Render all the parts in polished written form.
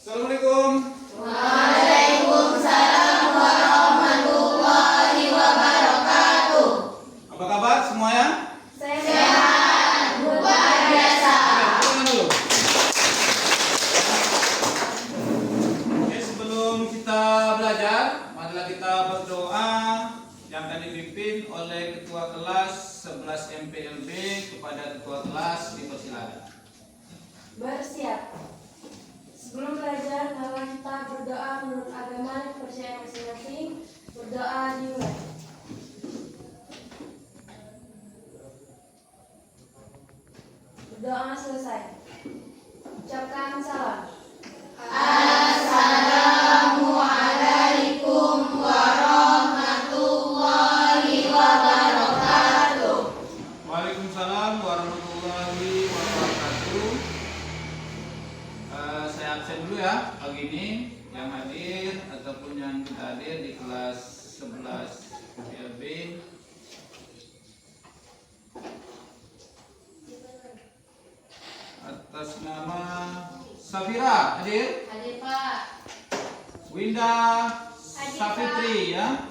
Assalamualaikum. Waalaikumsalam warahmatullahi wabarakatuh. Apa kabar semuanya? Sehat, luar biasa. Oke, sebelum kita belajar, marilah kita berdoa yang akan dipimpin oleh Ketua Kelas 11 MPLB. Kepada Ketua Kelas dipersilakan. Bersiap. Sebelum belajar, marilah kita berdoa menurut agama dan kepercayaan masing-masing. Berdoa dimulai. Berdoa selesai. Ucapkan salam. Assalamualaikum warahmatullahi wabarakatuh. Waalaikumsalam warahmatullahi wabarakatuh. Saya absen dulu ya pagi ini. Yang hadir ataupun yang tidak hadir di kelas 11 MPLB. Atas nama Safira hadir, Hadir Pak. Winda Safitri ya.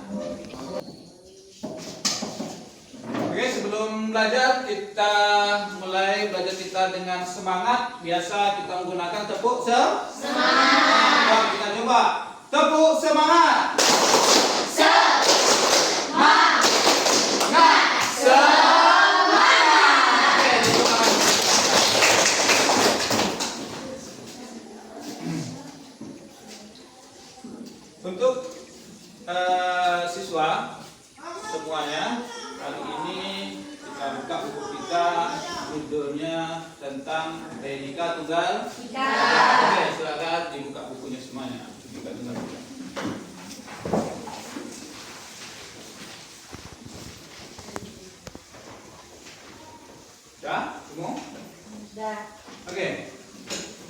Oke, sebelum belajar kita mulai belajar kita dengan semangat. Biasa kita menggunakan tepuk semangat. Nah, kita coba tepuk semangat. Semangat. Oke, tepuk tangan. Untuk siswa semuanya, kali ini kita buka buku kita, judulnya tentang Bhinneka Tunggal Ika. Oke, silakan dibuka bukunya semuanya. Bhinneka Tunggal Ika. Ya, semua? Dah. Oke.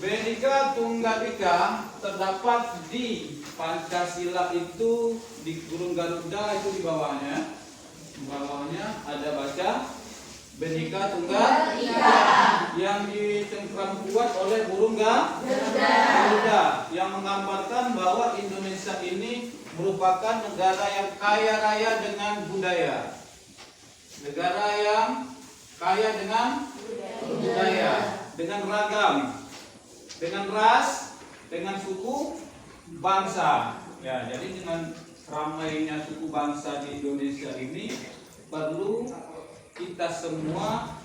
Bhinneka Tunggal Ika terdapat di Pancasila itu, di burung Garuda itu di bawahnya. Di bawahnya ada baca Bhinneka Tunggal Ika yang dicengkram kuat oleh burung Garuda yang menggambarkan bahwa Indonesia ini merupakan negara yang kaya raya dengan budaya. Negara yang kaya dengan budaya, dengan ragam, dengan ras, dengan suku, bangsa. Ya, jadi dengan ramainya suku bangsa di Indonesia ini perlu kita semua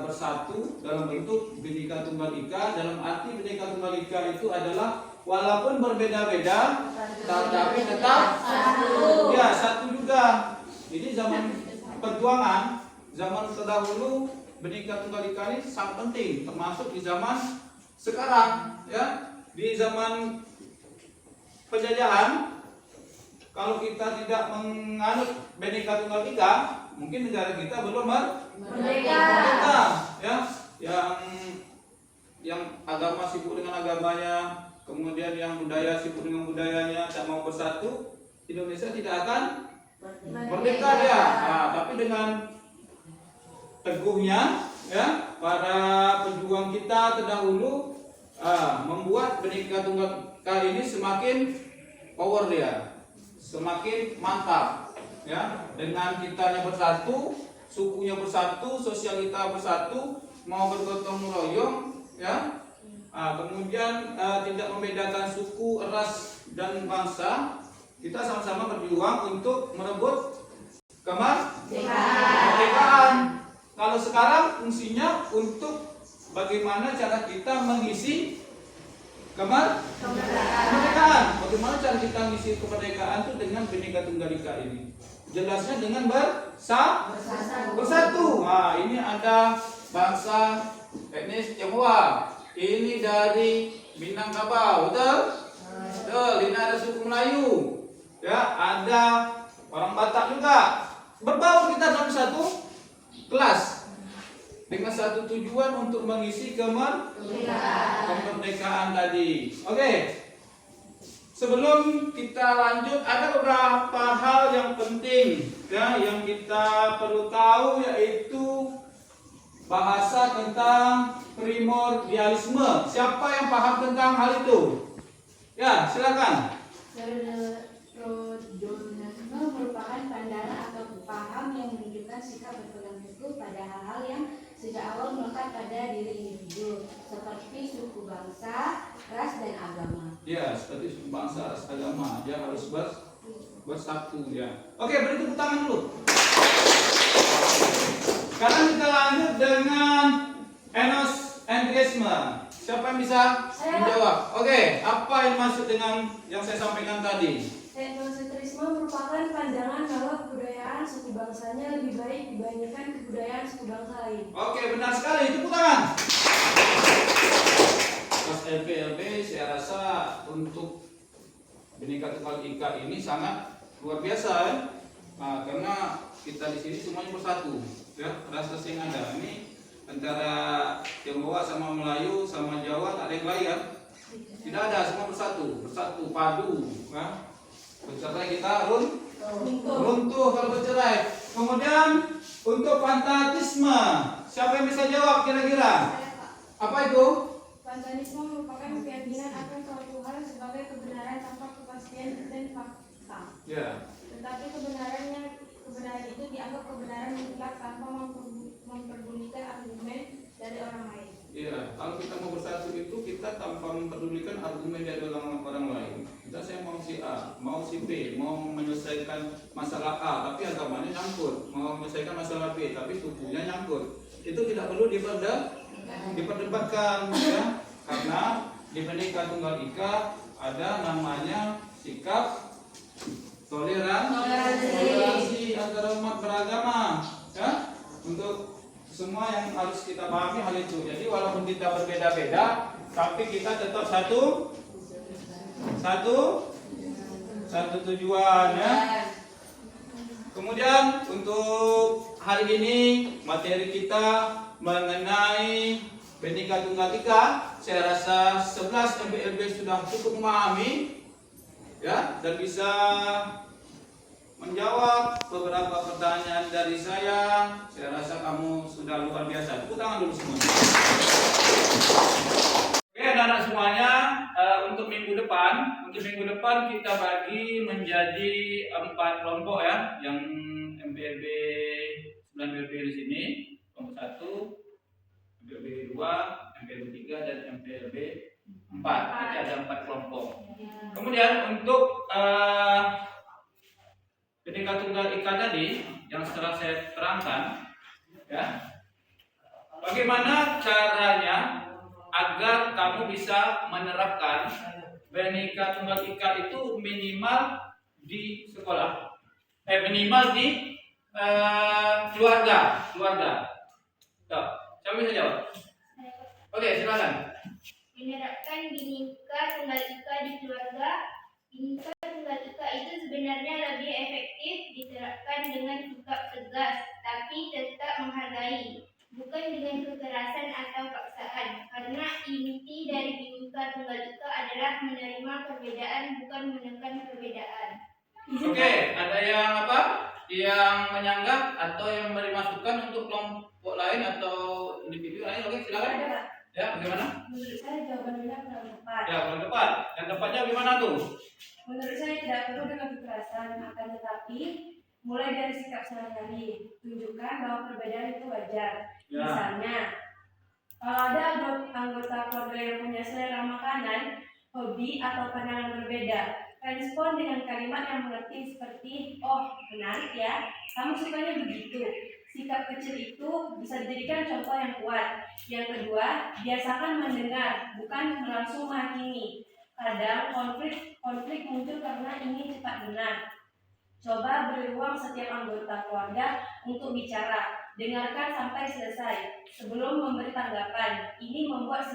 bersatu dalam bentuk Bhinneka Tunggal Ika. Dalam arti Bhinneka Tunggal Ika itu adalah walaupun berbeda-beda tetapi tetap satu. Ya, satu juga. Ini zaman perjuangan, zaman terdahulu Bhinneka Tunggal Ika ini sangat penting, termasuk di zaman sekarang ya. Di zaman penjajahan, kalau kita tidak menganut Bhinneka Tunggal Ika, mungkin negara kita belum merdeka ya. Yang agama sibuk dengan agamanya, kemudian yang budaya sibuk dengan budayanya, tak mau bersatu, Indonesia tidak akan merdeka dia. Nah, tapi dengan teguhnya ya para pejuang kita terdahulu membuat Bhinneka Tunggal Ika ini semakin power dia, semakin mantap ya. Dengan kitanya bersatu, sukunya bersatu, sosial kita bersatu, mau bergotong royong ya. Kemudian tidak membedakan suku, ras dan bangsa, kita sama-sama berjuang untuk merebut kemerdekaan. Kalau sekarang fungsinya untuk bagaimana cara kita mengisi kemerdekaan. Bagaimana cara kita mengisi kemerdekaan itu dengan Bhinneka Tunggal Ika ini. Jelasnya dengan bersatu. Nah, ini ada bangsa etnis Tionghoa. Ini dari Minangkabau, betul? Betul. Ini ada suku Melayu. Ya, ada orang Batak juga. Berbaur kita dalam satu kelas dengan satu tujuan untuk mengisi kemerdekaan tadi. Oke. Sebelum kita lanjut, ada beberapa hal yang penting ya yang kita perlu tahu, yaitu bahasa tentang primordialisme. Siapa yang paham tentang hal itu? Ya, silakan. Pseudo-Darwinisme merupakan pandangan atau paham yang menunjukkan sikap berpegang teguh pada hal-hal yang sejak awal melekat pada diri individu, seperti suku bangsa, ras, dan agama. Ya, seperti suku bangsa, ras, agama. Dia harus bersatu ya. Oke, beri tepuk tangan dulu. Sekarang kita lanjut dengan etnosentrisme. Siapa yang bisa menjawab? Oke, apa yang maksud dengan yang saya sampaikan tadi? Etnosentrisme merupakan pandangan bahwa kebudayaan suku bangsanya lebih baik dibandingkan kebudayaan suku bangsa lain. Oke, benar sekali. Tepuk tangan. Mas LB saya rasa untuk Bhinneka Tunggal Ika ini sangat luar biasa ya. Nah, karena kita di sini semuanya bersatu ya, ras-ras yang ada ini antara Tionghoa sama Melayu sama Jawa tak ada yang lain ya. Tidak ada, semua bersatu padu ya. Bercerai kita runtuh kalau bercerai. Kemudian untuk fanatisme, siapa yang bisa jawab kira-kira? Apa itu? Fanatisme merupakan keyakinan akan suatu hal sebagai kebenaran tanpa kepastian dan fakta. Ya. Tetapi kebenaran itu dianggap kebenaran mutlak tanpa memperdulikan argumen dari orang lain. Iya, kalau kita mau bersatu itu kita tanpa memperdulikan argumen dari orang lain. Kita saya mau si A, mau si B, mau menyelesaikan masalah A, tapi agamanya nyangkut. Mau menyelesaikan masalah B, tapi sukunya nyangkut. Itu tidak perlu diperdebatkan, ya. Karena di Bhinneka Tunggal Ika ada namanya sikap toleransi antara umat beragama, ya. Untuk semua yang harus kita pahami hal itu. Jadi walaupun kita berbeda-beda, tapi kita tetap satu tujuan ya. Kemudian untuk hari ini materi kita mengenai Bhinneka Tunggal Ika, saya rasa 11 MPLB sudah cukup memahami ya dan bisa menjawab beberapa pertanyaan dari saya. Saya rasa kamu sudah luar biasa. Tepuk tangan dulu semua. Oke, anak-anak semuanya, untuk minggu depan kita bagi menjadi 4 kelompok ya, yang MPLB 9 MPLB di sini, kelompok 1, MPLB 2, MPLB 3 dan MPLB 4. Jadi ada 4 kelompok. Kemudian untuk Bhinneka Tunggal Ika tadi yang setelah saya terangkan, ya, bagaimana caranya agar kamu bisa menerapkan Bhinneka Tunggal Ika itu minimal di sekolah, minimal di keluarga. Tuh, siapa bisa jawab? Oke, silakan. Menerapkan Bhinneka Tunggal Ika di keluarga. Bhinneka Tunggal Ika itu sebenarnya lebih efektif diterapkan dengan sikap tegas, tapi tetap menghargai, bukan dengan kekerasan atau paksaan. Karena inti dari Bhinneka Tunggal Ika adalah menerima perbedaan, bukan menekan perbedaan. Oke, ada yang apa? Yang menyanggah atau yang memberi masukan untuk kelompok lain atau individu lain? Oke, silakan. Ya, bagaimana? Menurut saya jawabannya kurang tepat. Ya, kurang tepat. Dan tepatnya gimana tuh? Menurut saya tidak perlu dengan kekerasan, akan tetapi mulai dari sikap sehari-hari, tunjukkan bahwa perbedaan itu wajar. Ya. Misalnya, kalau ada anggota keluarga yang punya selera makanan, hobi atau pandangan berbeda, respon dengan kalimat yang mengerti seperti, "Oh, menarik ya, kamu sukanya begitu." Sikap kecil itu bisa dijadikan contoh yang kuat. Yang kedua, biasakan mendengar, bukan langsung menghakimi. Kadang konflik muncul karena ingin cepat benar. Coba beri ruang setiap anggota keluarga untuk bicara. Dengarkan sampai selesai sebelum memberi tanggapan. Ini membuat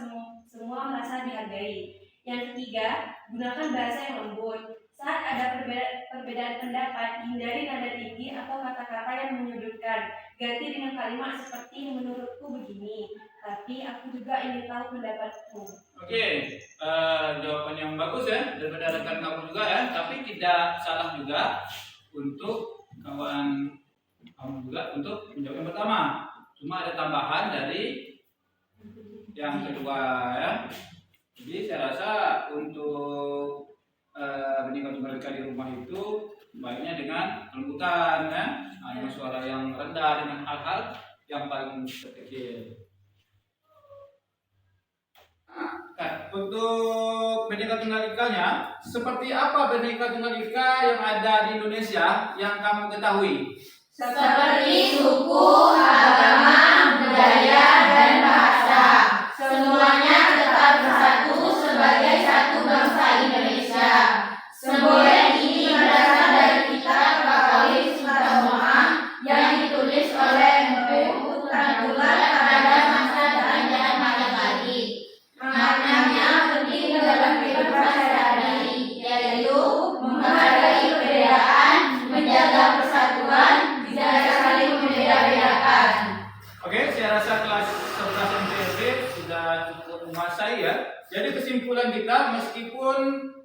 semua merasa dihargai. Yang ketiga, gunakan bahasa yang lembut. Saat ada perbedaan pendapat, hindari nada tinggi atau kata-kata yang menyudutkan. Ganti dengan kalimat seperti, "Menurutku begini, tapi aku juga ingin tahu pendapatmu." Oke, jawaban yang bagus ya, daripada rekan kamu juga ya. Tapi tidak salah juga untuk kawan kamu juga untuk menjawab yang pertama. Cuma ada tambahan dari yang kedua ya. Jadi saya rasa untuk Bhinneka Tunggal Ika di rumah itu baiknya dengan kelembutan ya, dengan suara yang rendah, dengan hal-hal yang paling kecil. Nah, untuk Bhinneka Tunggal Ika-nya, seperti apa Bhinneka Tunggal Ika yang ada di Indonesia yang kamu ketahui? Seperti suku, agama, budaya, dan bahasa. Semuanya tetap bersatu sebagai satu bangsa Indonesia. Semboyan ini berasal dari kitab Bakawi Sutamoa yang ditulis oleh Empu Putra Tunggal pada masa kerajaan Majapahit. Maknanya penting dalam kehidupan sehari-hari, yaitu menghargai perbedaan, menjaga persatuan, tidak saling membeda-bedakan. Oke, saya rasa kelas 11 MTSD sudah cukup menguasai ya. Jadi kesimpulan kita, meskipun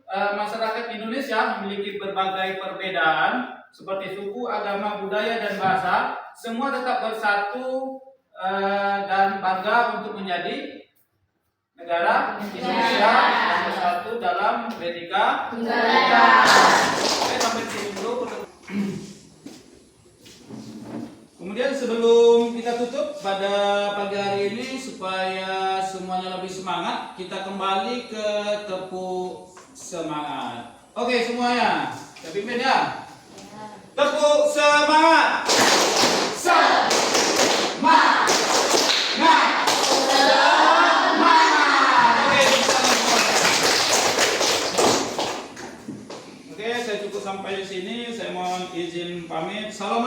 masyarakat Indonesia memiliki berbagai perbedaan seperti suku, agama, budaya, dan bahasa, semua tetap bersatu dan bangga untuk menjadi negara Indonesia yang bersatu dalam Bhinneka Tunggal Ika. Oke, sampai di sini dulu. Kemudian sebelum kita tutup pada pagi hari ini, supaya semuanya lebih semangat, kita kembali ke tepuk semangat. Oke semuanya, kita pimpin ya. Tepuk semangat. Semangat. Oke, saya cukup sampai di sini. Saya mohon izin pamit. Salam